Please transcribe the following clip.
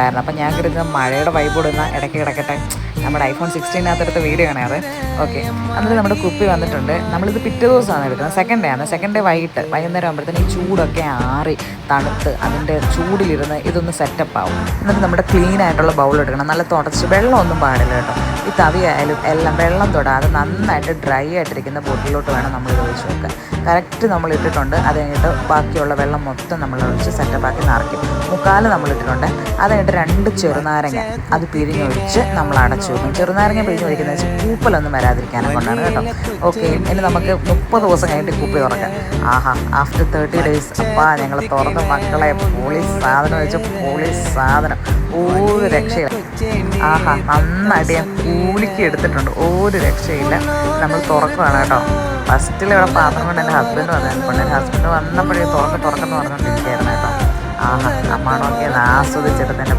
ഉണ്ടായിരുന്നു. അപ്പോൾ ഞാൻ കരുതുന്ന മഴയുടെ വൈബ് ഇടുന്ന ഇടയ്ക്ക് കിടക്കട്ടെ, നമ്മുടെ iPhone 16-നകത്തെടുത്ത വീഡിയോ ആണ് അത്. ഓക്കെ, എന്നിട്ട് നമ്മുടെ കുപ്പി വന്നിട്ടുണ്ട്. നമ്മളിത് പിറ്റേ ദിവസമാണ് എടുക്കുന്നത്, സെക്കൻഡ് ഡേ ആണ്. സെക്കൻഡ് ഡേ വൈകുന്നേരം ആകുമ്പോഴത്തേന് ഈ ചൂടൊക്കെ ആറി തണുത്ത് അതിൻ്റെ ചൂടിലിരുന്ന് ഇതൊന്ന് സെറ്റപ്പ് ആവും. എന്നിട്ട് നമ്മുടെ ക്ലീൻ ആയിട്ടുള്ള ബൗൾ എടുക്കണം, നല്ല തുടച്ച്, വെള്ളമൊന്നും പാടില്ല കേട്ടോ. ഈ തവിയായാലും എല്ലാം വെള്ളം തൊടാതെ നന്നായിട്ട് ഡ്രൈ ആയിട്ടിരിക്കുന്ന ബോട്ടിലോട്ട് വേണം നമ്മളിത് ഒഴിച്ച് വെക്കാൻ. കറക്റ്റ് നമ്മൾ ഇട്ടിട്ടുണ്ട്. അത് കഴിഞ്ഞിട്ട് ബാക്കിയുള്ള വെള്ളം മൊത്തം നമ്മൾ ഒഴിച്ച് സെറ്റപ്പാക്കി നിറയ്ക്കും. മുക്കാൽ നമ്മളിട്ടിട്ടുണ്ട്. അത് കഴിഞ്ഞിട്ട് 2 ചെറുനാരങ്ങ അത് പിരിഞ്ഞൊഴിച്ച് നമ്മൾ അടച്ചു വെക്കും. ചെറുനാരങ്ങ പിരിഞ്ഞൊഴിക്കുന്നത് വെച്ചാൽ പൂപ്പലൊന്നും വരാതിരിക്കാനെ കൊണ്ടാണ് കേട്ടോ. ഓക്കെ, ഇനി നമുക്ക് 30 ദിവസം കഴിഞ്ഞിട്ട് കുപ്പി തുറക്കാം. ആഹാ, ആഫ്റ്റർ 30 ഡേയ്സ് അപ്പാ ഞങ്ങൾ തുറന്ന് മക്കളെ പോളീസ് സാധനം വെച്ച് പോളീസ് സാധനം ഒരു രക്ഷയില്ല. ആഹാ, നന്നായിട്ട് ഞാൻ കൂലിക്ക് എടുത്തിട്ടുണ്ട്, ഒരു രക്ഷയില്ല. നമ്മൾ തുറക്കുകയാണ് കേട്ടോ. ഫസ്റ്റിൽ ഇവിടെ പാത്രം കൊണ്ട് എൻ്റെ ഹസ്ബൻഡ് വന്നിട്ടുണ്ട്. എൻ്റെ ഹസ്ബൻഡ് വന്നപ്പോഴേ തുറക്കെന്ന് പറഞ്ഞുകൊണ്ടിരിക്കുകയായിരുന്നു കേട്ടോ. ആഹാ, ആ മണമൊക്കെ ആസ്വദിച്ചിട്ട് തന്നെ